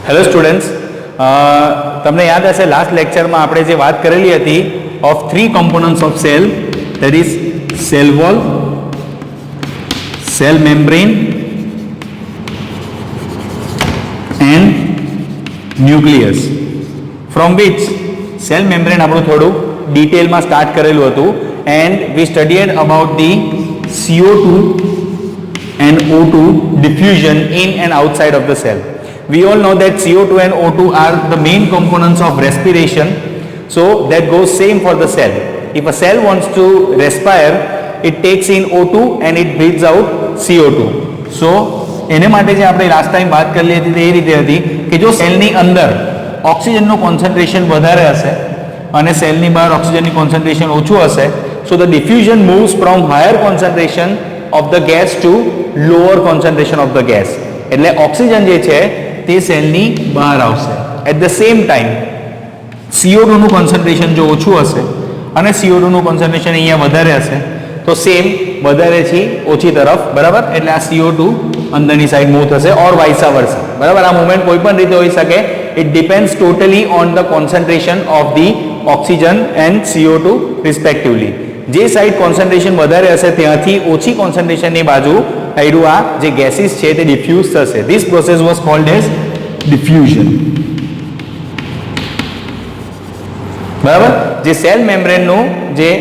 Hello students, તમને યાદ હશે લાસ્ટ લેક્ચરમાં આપણે જે વાત કરેલી હતી of three components of cell, that is cell wall, cell membrane and nucleus, from which cell membrane આપણું થોડું ડિટેલમાં સ્ટાર્ટ કરેલું હતું and we studied about the CO2 and O2 diffusion in and outside of the cell. We all know that CO2 and O2 are the main components of respiration, so that goes same for the cell. If a cell wants to respire, it takes in O2 and it breathes out CO2. So એને માટે જે આપણે last time વાત કરેલી હતી તે એ રીતે હતી કે જો સેલની અંદર ઓક્સિજનનું કોન્સન્ટ્રેશન વધારે હશે અને સેલની બહાર ઓક્સિજનની કોન્સન્ટ્રેશન ઓછું હશે, so the diffusion moves from higher concentration of the gas to lower concentration of the gas. એટલે ઓક્સિજન જે છે તે સેલની બહાર આવશે. At the same time CO2 નું કોન્સન્ટ્રેશન જો ઓછું હશે અને CO2 નું કોન્સન્ટ્રેશન અહીંયા વધારે હશે તો સેમ વધારેથી ઓછી તરફ, બરાબર, એટલે આ CO2 અંદરની સાઈડ મૂવ થશે ઓર વાઇસા વર્સા, બરાબર. આ મૂવમેન્ટ કોઈ પણ રીતે હોઈ શકે. It depends totally on the concentration of the oxygen and CO2 respectively. જે સાઈડ કોન્સન્ટ્રેશન વધારે હશે ત્યાંથી ઓછી કોન્સન્ટ્રેશનની બાજુ થયેલું આ જે ગેસીસ છે તે ડિફ્યુઝ થશે. This process was cold as diffusion, બરાબર. જે સેલ મેમ્બ્રેનનું જે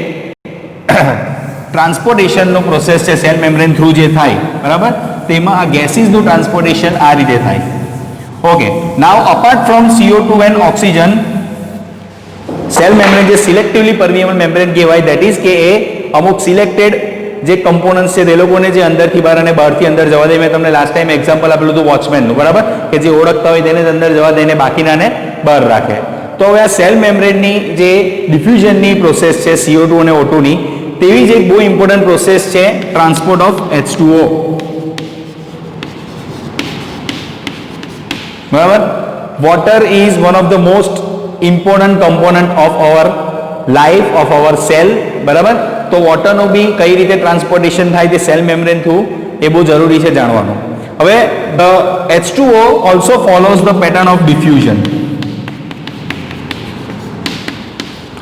ટ્રાન્સપોર્ટેશનનો પ્રોસેસ છે સેલ મેમ્બ્રેન થ્રુ જે થાય, બરાબર, તેમાં આ ગેસીસનું ટ્રાન્સપોર્ટેશન આ રીતે થાય. Okay, now apart from CO2 and oxygen, cell membrane જે સિલેક્ટિવલી પરમિએબલ મેમ્બ્રેન કહેવાય, ધેટ ઇઝ કે એ અમુક સિલેક્ટેડ જે કમ્પોનન્ટ્સ છે તે લોકોને જે અંદરથી બહાર અને બહારથી અંદર જવા દે. મેં તમને લાસ્ટ ટાઈમ એક્ઝામ્પલ આપેલું હતું વોચમેનનું, બરાબર, કે જે ઓળખતા હોય તેને જ અંદર જવા દઈને બાકીનાને બહાર રાખે. તો હવે આ સેલ મેમ્બ્રેનની જે ડિફ્યુઝનની પ્રોસેસ છે CO2 અને O2 ની, તેવી જ એક બહુ ઇમ્પોર્ટન્ટ પ્રોસેસ છે ટ્રાન્સપોર્ટ ઓફ H2O, બરાબર. Water is one of the most important component of our life, of our cell, બરાબર. તો વોટરનું બી કઈ રીતે ટ્રાન્સપોર્ટેશન થાય તે સેલ મેમ્બ્રેન થ્રુ એ બહુ જરૂરી છે જાણવાનું. હવે the H2O also follows the pattern of diffusion.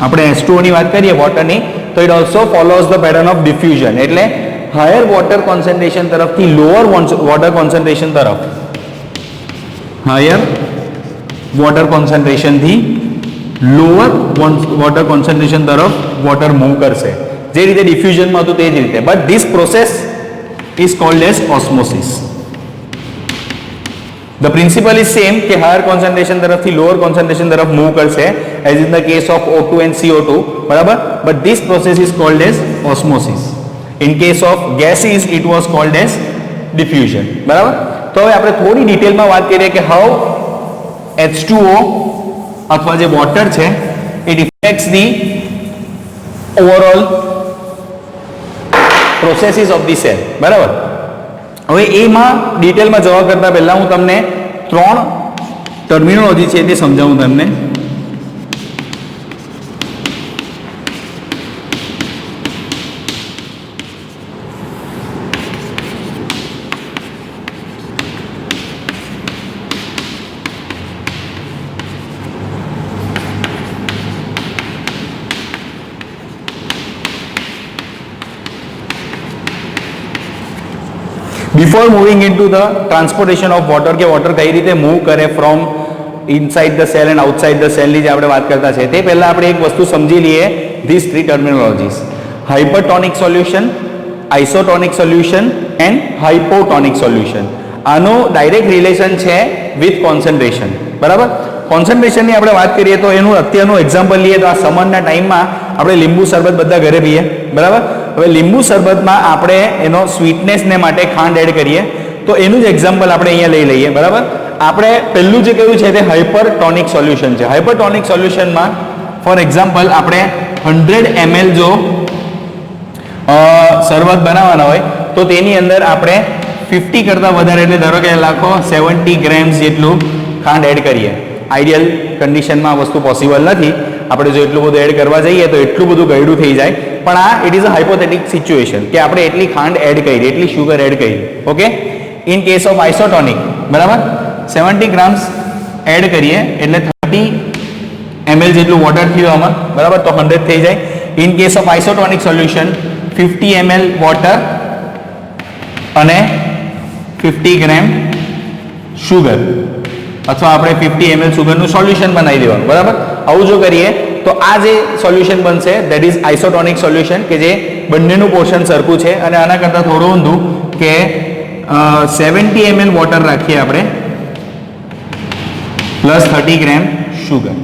આપણે H2O ની વાત કરીએ વોટરની, તો it also follows the pattern of diffusion. એટલે હાયર વોટર કોન્સન્ટ્રેશન તરફથી લોઅર વોટર કોન્સન્ટ્રેશન તરફ, હાયર વોટર કોન્સન્ટ્રેશનથી લોઅર વોટર કોન્સન્ટ્રેશન તરફ વોટર મૂવ કરશે. જે રીતે ડિફ્યુઝનમાં હતું તે જ રીતે. But this process is called as osmosis. The principle is same, કે હાયર કોન્સન્ટ્રેશન તરફથી લોઅર કોન્સન્ટ્રેશન તરફ મૂવ કરશે, as in the case of O2 and CO2, બરાબર. But this process is called as osmosis. In case of gases it was cold as diffusion, બરાબર. તો હવે આપણે થોડી ડિટેલમાં વાત કરીએ કે હાઉ H2O અથવા જે વોટર છે it effects the overall processes of the cell, બરાબર. હવે એમાં ડિટેલમાં જવા કરતા પહેલા હું તમને ત્રણ ટર્મિનોલોજી છે તે સમજાવું તમને. Before moving into the transportation of water, કે વોટર કઈ રીતે મૂવ કરે from inside the cell and outside the સેલની જે આપણે વાત કરતા છે, તે પહેલાં આપણે એક વસ્તુ સમજી લઈએ. This three terminologies: hypertonic solution, isotonic solution and hypotonic solution. આનો ડાયરેક્ટ રિલેશન છે વિથ કોન્સન્ટ્રેશન, બરાબર. કોન્સન્ટ્રેશનની આપણે વાત કરીએ તો એનું અત્યારનું એક્ઝામ્પલ લઈએ તો આ સમરના ટાઈમમાં આપણે લીંબુ શરબત બધા ઘરે પીએ, બરાબર. હવે લીંબુ શરબતમાં આપણે એનો સ્વીટનેસને માટે ખાંડ એડ કરીએ, તો એનું જ એક્ઝામ્પલ આપણે અહીંયા લઈ લઈએ, બરાબર. આપણે પહેલું જે કહ્યું છે તે હાઇપરટોનિક સોલ્યુશન છે. હાઇપરટોનિક સોલ્યુશનમાં ફોર એક્ઝામ્પલ આપણે 100 ml જો શરબત બનાવવાના હોય તો તેની અંદર આપણે 50 કરતાં વધારે, એટલે ધારો કે લાખો 70 ગ્રામ્સ જેટલું ખાંડ એડ કરીએ. આઈડિયલ કન્ડિશનમાં આ વસ્તુ પોસિબલ નથી. આપણે જો એટલું બધું એડ કરવા જઈએ તો એટલું બધું ગળ્યું થઈ જાય. પણ આ ઇટ ઇઝ અ હાઇપોથેટિક સિચ્યુએશન કે આપણે એટલી ખાંડ એડ કરી, એટલી શુગર એડ કરી. ઓકે, ઇન કેસ ઓફ આઇસોટોનિક, બરાબર, 70 ગ્રામ્સ એડ કરીએ એટલે 30 ml જેટલું વોટર થયું આમાં, બરાબર, તો 100 થઈ જાય. In case of isotonic solution 50 ml water અને 50 ગ્રામ શુગર, અથવા આપણે 50 ml સુગરનું સોલ્યુશન બનાવી દેવાનું, બરાબર. આવું જો કરીએ તો આ જે સોલ્યુશન બનશે ધેટ ઇઝ આઇસોટોનિક સોલ્યુશન, કે જે બંનેનું પોર્શન સરખું છે. અને આના કરતાં થોડું ઊંધું કે 70 ml વોટર રાખીએ આપણે પ્લસ 30 ગ્રામ શુગર.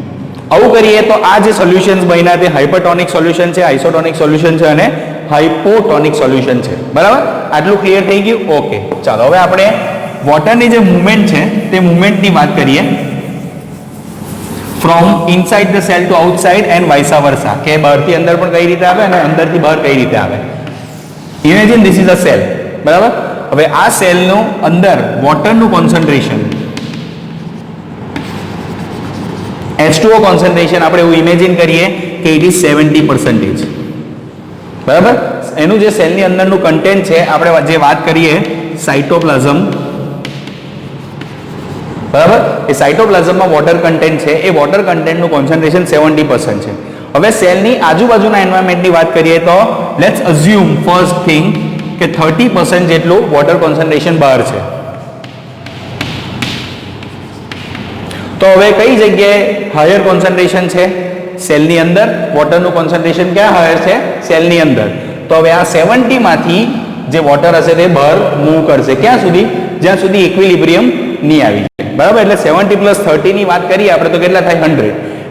આવું કરીએ તો આ જે સોલ્યુશન્સ બન્યા તે હાઇપરટોનિક સોલ્યુશન છે, આઇસોટોનિક સોલ્યુશન છે અને હાઇપોટોનિક સોલ્યુશન છે, બરાબર. આટલું ક્લિયર થઈ ગયું? ઓકે, ચાલો હવે આપણે વોટરની જે મુવમેન્ટ છે તે મુવમેન્ટની વાત કરીએ from inside the cell to outside and vice versa, કે બહારથી અંદર પણ કઈ રીતે આવે અને અંદરથી બહાર કઈ રીતે આવે. Imagine this is a cell, બરાબર. હવે આ સેલનું અંદર વોટરનું કોન્સન્ટ્રેશન H2O કોન્સન્ટ્રેશન આપણે એવું ઇમેજિન કરીએ કે ઇટ ઇઝ 70%, બરાબર. એનું જે સેલની અંદરનું કન્ટેન્ટ છે આપણે જે વાત કરીએ સાઇટોપ્લાઝમ, બરાબર. એ સાઇટોપ્લાઝમમાં વોટર કન્ટેન્ટ છે, એ વોટર કન્ટેન્ટનું કોન્સન્ટ્રેશન 70% છે. હવે સેલની આજુબાજુના એન્વાયરમેન્ટની વાત કરીએ તો લેટ્સ અઝ્યુમ ફર્સ્ટ થિંગ કે 30% જેટલું વોટર કોન્સન્ટ્રેશન બહાર છે. તો હવે કઈ જગ્યાએ હાયર કોન્સન્ટ્રેશન છે? સેલની અંદર. વોટરનું કોન્સન્ટ્રેશન ક્યાં હાયર છે? સેલની અંદર. તો હવે આ 70 માંથી જે વોટર હશે તે બહાર મૂવ કરશે ક્યાં સુધી? જ્યાં સુધી ઇક્વિલિબ્રિયમ નહીં આવી જાય, બરાબર. એટલે 70 પ્લસ 30 ની વાત કરીએ આપણે તો કેટલા થાય? 100.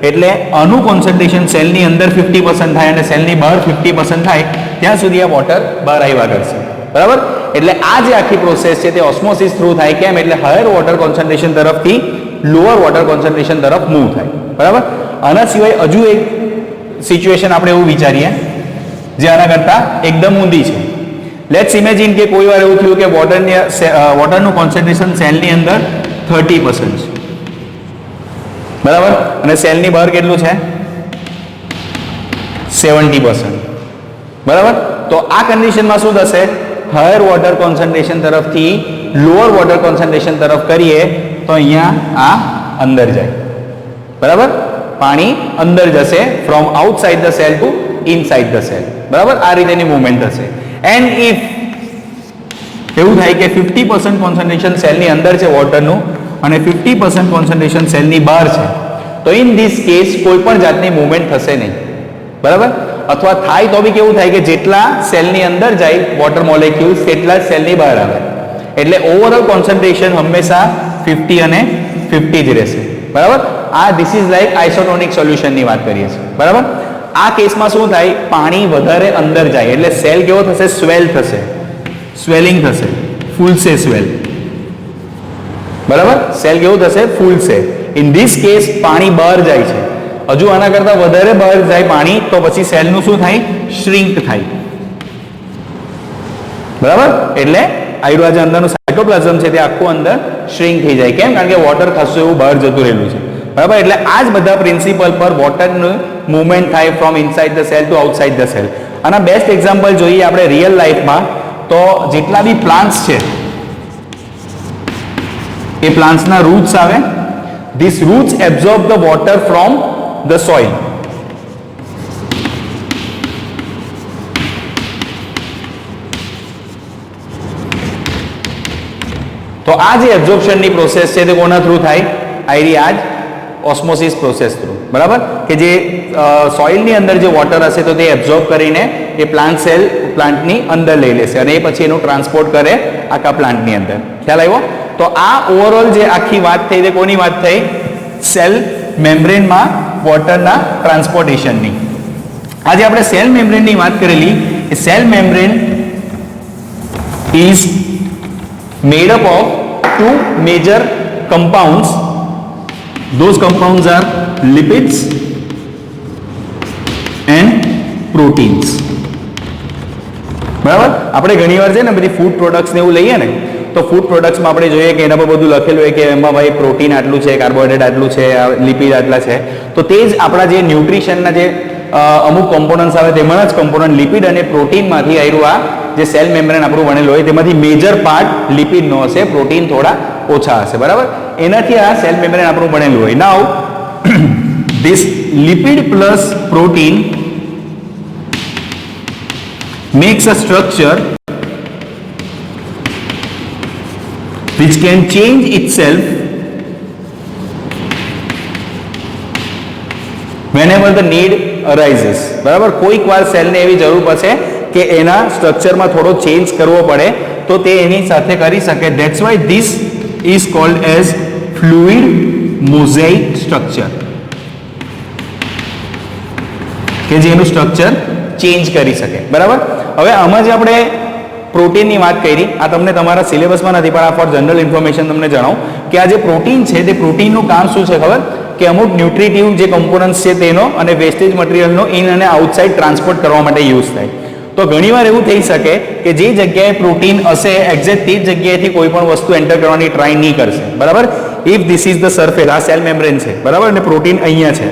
એટલે આનું કોન્સન્ટ્રેશન સેલની અંદર 50% થાય અને સેલની બહાર 50% થાય ત્યાં સુધી આ વોટર બહાર આવ્યા કરશે, બરાબર. એટલે આ જે આખી પ્રોસેસ છે તે ઓસ્મોસિસ થ્રુ થાય. કેમ? એટલે હાયર વોટર કોન્સન્ટ્રેશન તરફથી લોઅર વોટર કોન્સન્ટ્રેશન તરફ મૂવ થાય, બરાબર. આના સિવાય હજુ એક સિચ્યુએશન આપણે એવું વિચારીએ જે આના કરતાં એકદમ ઊંધી છે. લેટ્સ ઇમેજિન કે કોઈ વાર એવું થયું કે વોટરનું કોન્સન્ટ્રેશન સેલની અંદર 30% છે, બરાબર, અને સેલની બહાર કેટલું છે? 70%, બરાબર. તો આ કન્ડિશનમાં શું થશે? હાયર વોટર કોન્સન્ટ્રેશન તરફથી લોઅર વોટર કોન્સન્ટ્રેશન તરફ કરીએ તો અહીંયા આ અંદર જાય, બરાબર. પાણી અંદર જશે from outside the cell to inside the cell, બરાબર. આ રીતેની મૂવમેન્ટ થશે. એન્ડ ઇફ એવું થાય કે 50% કોન્સન્ટ્રેશન સેલની અંદર છે વોટરનું અને 50% કોન્સન્ટ્રેશન સેલની બહાર છે, તો ઇન ધીસ કેસ કોઈ પણ જાતની મૂવમેન્ટ થશે નહીં, બરાબર. અથવા થાય તો બી કેવું થાય કે જેટલા સેલની અંદર જાય વોટર મોલેક્યુલ્સ તેટલા જ સેલની બહાર આવે. એટલે ઓવરઓલ કોન્સન્ટ્રેશન હંમેશા 50 અને 50 જ રહેશે, બરાબર. આ ધીસ ઇઝ લાઈક આઇસોટોનિક સોલ્યુશનની વાત કરીએ છીએ, બરાબર. આ કેસમાં શું થાય? પાણી વધારે અંદર જાય એટલે સેલ કેવો થશે? સ્વેલ થશે, સ્વેલિંગ થશે, ફૂલશે સ્વેલ, બરાબર. સેલ કેવું થશે? ફૂલશે. ઇન ધીસ કેસ પાણી બહાર જાય છે. હજુ આના કરતાં વધારે બહાર જાય પાણી તો પછી સેલનું શું થાય? શ્રિંક થાય, બરાબર. એટલે આયુર્વેદ જે અંદરનું સાઇટોપ્લાઝમ છે તે આખું અંદર શ્રિંક થઈ જાય. કેમ? કારણ કે વોટર ખાસું એવું બહાર જતું રહેલું છે, બરાબર. એટલે આ જ બધા પ્રિન્સિપલ પર વોટરનું મૂવમેન્ટ થાય from inside the cell to outside the cell. આના બેસ્ટ એક્ઝામ્પલ જોઈએ આપણે રિયલ લાઈફમાં તો જેટલા બી પ્લાન્ટ્સ છે એ પ્લાન્ટ્સના રૂટ્સ આવે. This roots absorb the water from the soil. તો આ જે એબ્ઝોર્પ્શનની પ્રોસેસ છે તે કોના થ્રુ થાય? આઈરી આ જ ઓસ્મોસિસ પ્રોસેસ થ્રુ, બરાબર. કે જે સોઇલની અંદર જે વોટર હશે તો તે એબ્ઝોર્બ કરીને એ પ્લાન્ટની અંદર લઈ લેશે અને એ પછી એનું ટ્રાન્સપોર્ટ કરે આખા પ્લાન્ટની અંદર. ખ્યાલ આવ્યો? તો આ ઓવરઓલ જે આખી વાત થઈ તે કોની વાત થઈ? સેલ મેમ્બ્રેનમાં વોટરના ટ્રાન્સપોર્ટેશનની. આજે આપણે સેલ મેમ્બ્રેનની વાત કરેલી. એ cell membrane is made up of two major compounds. Those compounds are lipids and proteins, બરાબર. આપણે ઘણીવાર છે ને બધી ફૂડ પ્રોડક્ટ્સ ને એવું લઈએ ને તો ફૂડ પ્રોડક્ટ્સમાં આપણે જોઈએ કે એના પર બધું લખેલું હોય કે એમાં ભાઈ પ્રોટીન આટલું છે, કાર્બોહાઈડ્રેટ આટલું છે, લિપિડ આટલા છે. તો તે જ આપણા જે ન્યુટ્રિશનના જે અમુક કોમ્પોનન્ટ્સ આવે તેમાંના જ કોમ્પોનન્ટ લિપિડ અને પ્રોટીનમાંથી આવ્યું આ જે સેલ મેમ્બ્રેન આપણું બનેલું હોય તેમાંથી મેજર પાર્ટ લિપિડનો હશે, પ્રોટીન થોડા ઓછા હશે, બરાબર. એનાથી આ સેલ મેમ્બ્રેન આપણું બનેલું હોય. નાઉ this lipid plus protein makes a structure which can change itself whenever the need arises. બરાબર. કોઈક વાર સેલને એવી જરૂર પડશે કે એના સ્ટ્રક્ચરમાં થોડો ચેન્જ કરવો પડે તો તે એની સાથે કરી શકે. That's why this is called as fluid mosaic structure, કે જે એનું સ્ટ્રક્ચર ચેન્જ કરી શકે. બરાબર. હવે આમાં જે આપણે પ્રોટીનની વાત કરી, આ તમને તમારા સિલેબસમાં નથી પણ આ ફોર જનરલ ઇન્ફોર્મેશન તમને જણાવું કે આ જે પ્રોટીન છે તે પ્રોટીનનું કામ શું છે ખબર? કે અમુક ન્યુટ્રિટિવ જે કમ્પોનન્ટ્સ છે તેનો અને વેસ્ટેજ મટીરિયલનો ઇન અને આઉટસાઇડ ટ્રાન્સપોર્ટ કરવા માટે યુઝ થાય. તો ઘણીવાર એવું થઈ શકે કે જે જગ્યાએ પ્રોટીન હશે એક્ઝેક્ટ તે જ જગ્યાએથી કોઈ પણ વસ્તુ એન્ટર કરવાની ટ્રાય નહીં કરશે. બરાબર. If this is the surface, આ સેલ મેમ્બ્રેન છે, બરાબર, અને પ્રોટીન અહીંયા છે,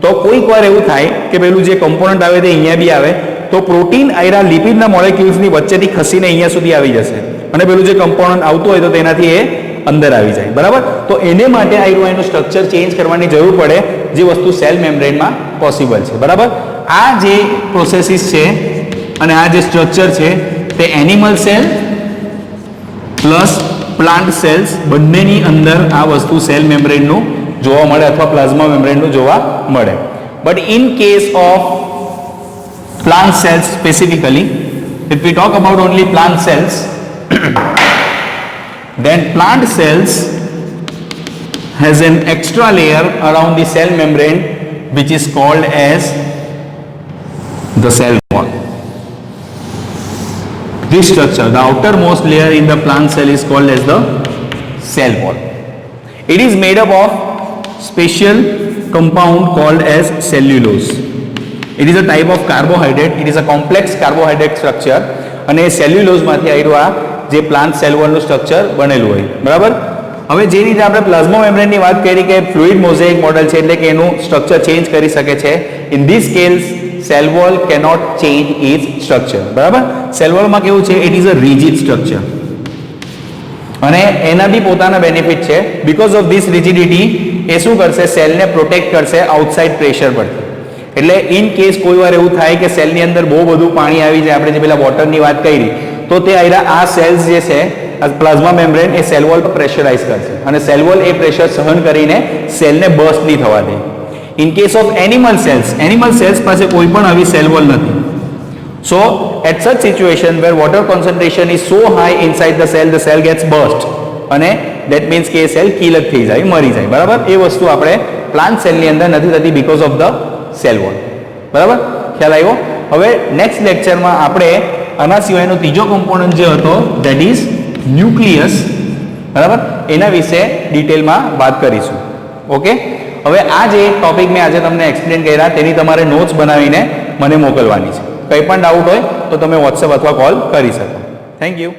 તો કોઈક વાર એવું થાય કે પેલું જે કમ્પોનન્ટ આવે તે અહીંયા બી આવે તો પ્રોટીન આયરા લિપિડના મોલેક્યુલ્સની વચ્ચેથી ખસીને અહીંયા સુધી આવી જશે અને પેલું જે કમ્પોનન્ટ આવતું હોય તો તેનાથી એ અંદર આવી જાય. બરાબર. તો એને માટે આયરું એનું સ્ટ્રક્ચર ચેન્જ કરવાની જરૂર પડે, જે વસ્તુ સેલ મેમ્બ્રેનમાં પોસિબલ છે. બરાબર. આ જે પ્રોસેસીસ છે અને આ જે સ્ટ્રક્ચર છે તે animal cell plus plant cells બંનેની અંદર આ વસ્તુ સેલ મેમ્બ્રેનનું જોવા મળે અથવા પ્લાઝ્મા મેમ્બ્રેનનું જોવા મળે. But in case of plant cells specifically, if we talk about only plant cells, then plant cells has an extra layer around the cell membrane which is called as the cell wall. This structure, the outermost layer in the plant cell is called as the cell wall. It is made up of special compound called as cellulose. It is a type of carbohydrate. It is a complex carbohydrate structure અને સેલ્યુલોઝમાંથી આવ્યું આ જે plant cell વોલનું structure બનેલું હોય. બરાબર. હવે જે રીતે આપણે પ્લાઝ્મા મેમ્બ્રેનની વાત કરી કે ફ્લુઇડ મોઝેઇક મોડેલ છે એટલે કે એનું સ્ટ્રક્ચર ચેન્જ કરી શકે છે. In this case cell wall cannot change its structure. બરાબર. સેલ વોલમાં કેવું છે? It is a rigid structure અને એના બી પોતાના બેનિફિટ છે. બીકોઝ ઓફ ધીસ રિજિડિટી એ શું કરશે? સેલને પ્રોટેક્ટ કરશે આઉટસાઇડ પ્રેશર પરથી. એટલે ઇન કેસ કોઈ વાર એવું થાય કે સેલની અંદર બહુ બધું પાણી આવી જાય, આપણે જે પેલા વોટરની વાત કરી, તો તે આ સેલ્સ જે છે પ્લાઝ્મા મેમ્બ્રેન એ સેલ વોલ પર પ્રેશરાઇઝ કરશે અને સેલ વોલ એ પ્રેશર સહન કરીને સેલને બર્સ્ટ નહીં થવા દે. In case of animal cells પાસે કોઈ પણ આવી સેલ વોલ નથી. So at such situation where water concentration is so high inside the cell gets burst અને દેટ મીન્સ કે એ સેલ કિલ જ થઈ જાય, મરી જાય. બરાબર. એ વસ્તુ આપણે પ્લાન્ટ સેલની અંદર નથી થતી because of the cell wall. બરાબર. ખ્યાલ આવ્યો? હવે નેક્સ્ટ લેક્ચરમાં આપણે આના સિવાયનો ત્રીજો કોમ્પોનન્ટ જે હતો ધેટ ઇઝ ન્યુક્લિયસ, બરાબર, એના વિશે ડિટેલમાં વાત કરીશું. ઓકે. હવે આ જે ટોપિક મેં આજે તમને એક્સપ્લેન કર્યા તેની તમારે નોટ્સ બનાવીને મને મોકલવાની છે. કંઈ પણ ડાઉટ હોય તો તમે વોટ્સએપ અથવા કોલ કરી શકો. Thank you.